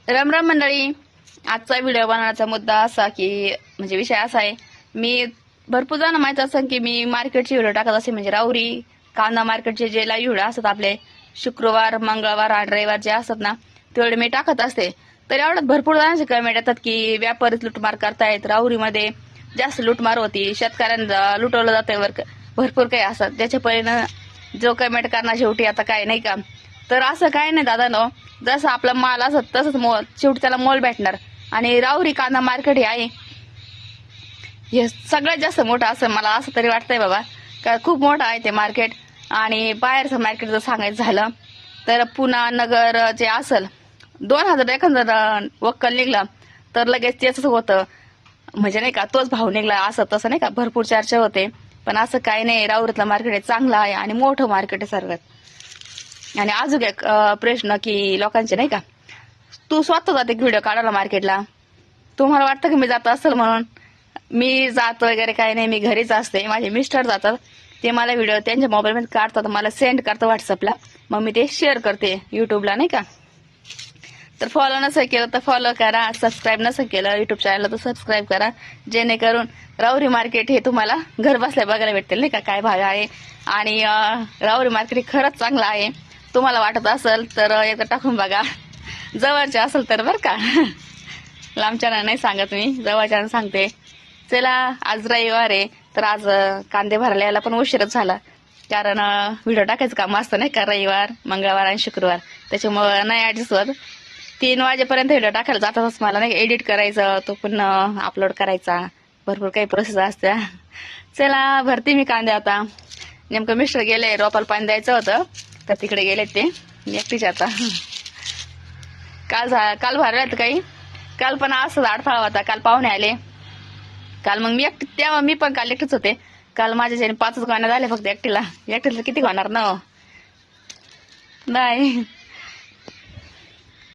राम राम मंडळी. आजचा व्हिडिओ बनवण्याचा मुद्दा असा की म्हणजे विषय असा आहे, मी भरपूर जण माहित असं की मी मार्केटचे व्हिडिओ टाकत असे, म्हणजे राऊरी कांदा मार्केटचे जे लाईव्ह व्हिडिओ असतात आपले शुक्रवार मंगळवार आणि रविवार जे असतात ना, तेवढे मी टाकत असते. तर एवढ्यात भरपूर जणांचे कमेंट येतात की व्यापारीच लुटमार करतायत, राऊरीमध्ये जास्त लुटमार होती, शेतकऱ्यांना लुटवलं जातंय, भरपूर काही असतात ज्याच्या परिणाम जो कमेंट करणार शेवटी आता काय नाही का. तर असं काय नाही दादा नो, जसं आपला माल असत तसंच मोल शेवटी त्याला मोल भेटणार. आणि राऊरी कांदा मार्केट हे आहे हे सगळ्यात जास्त मोठं असं मला असं तरी वाटतंय बाबा, का खूप मोठं आहे ते मार्केट. आणि बाहेरचं मार्केट जर सांगायचं झालं तर पुणा नगर जे असल 2000 एखादं वक्कल निघलं तर लगेच तेच होतं, म्हणजे नाही का तोच भाव निघला असं तसं नाही का, भरपूर चर्चा होते. पण असं काही नाही, राऊरीतलं मार्केट हे चांगलं आहे आणि मोठं मार्केट आहे सर्वात. आणि अजून एक प्रश्न की लोकांचे नाही का, तू स्वतः जाते व्हिडिओ काढायला मार्केटला, तुम्हाला वाटतं की मी जात असेल म्हणून? मी जात वगैरे काही नाही, मी घरीच असते. माझे मिस्टर जातात, ते मला व्हिडिओ त्यांच्या मोबाईलमध्ये काढतात, मला सेंड करतात व्हॉट्सअपला, मग मी ते शेअर करते युट्यूबला नाही का. तर फॉलो नसेल केलं तर फॉलो करा, सबस्क्राईब नसेल केलं युट्यूब चॅनलला तर सबस्क्राईब करा, जेणेकरून राऊरी मार्केट हे तुम्हाला घर बसल्या बघायला भेटेल नाही का काय भाग आहे. आणि राऊरी मार्केट खरंच चांगलं आहे, तुम्हाला वाटत असेल तर एकदा टाकून बघा. जवळचे असेल तर बरं का, लांबच्या नाही सांगत मी, जवळच्या सांगते. चला, आज रविवार आहे तर आज कांदे भरायला यायला पण उशीरच झाला, कारण व्हिडिओ टाकायचं काम असतं नाही का रविवार मंगळवार आणि शुक्रवार, त्याच्यामुळं नाही ॲडजस्ट होत. 3 वाजेपर्यंत व्हिडिओ टाकायला जातातच मला नाही, एडिट करायचं तो पण अपलोड करायचा, भरपूर काही प्रोसेस असत्या. चला भरते मी कांदे आता. नेमकं मिस्टर गेले, रोपाला पाणी द्यायचं होतं तर तिकडे गेले ते, मी एकटीच आता. काल भरल्यात काही, काल पण असं अडथळा होता, काल पाहुणे आले, काल मग मी एकटी, तेव्हा मी पण काल एकटीच होते. काल माझ्या 5 गोण्या झाल्या फक्त एकटीला किती होणार ना नाही.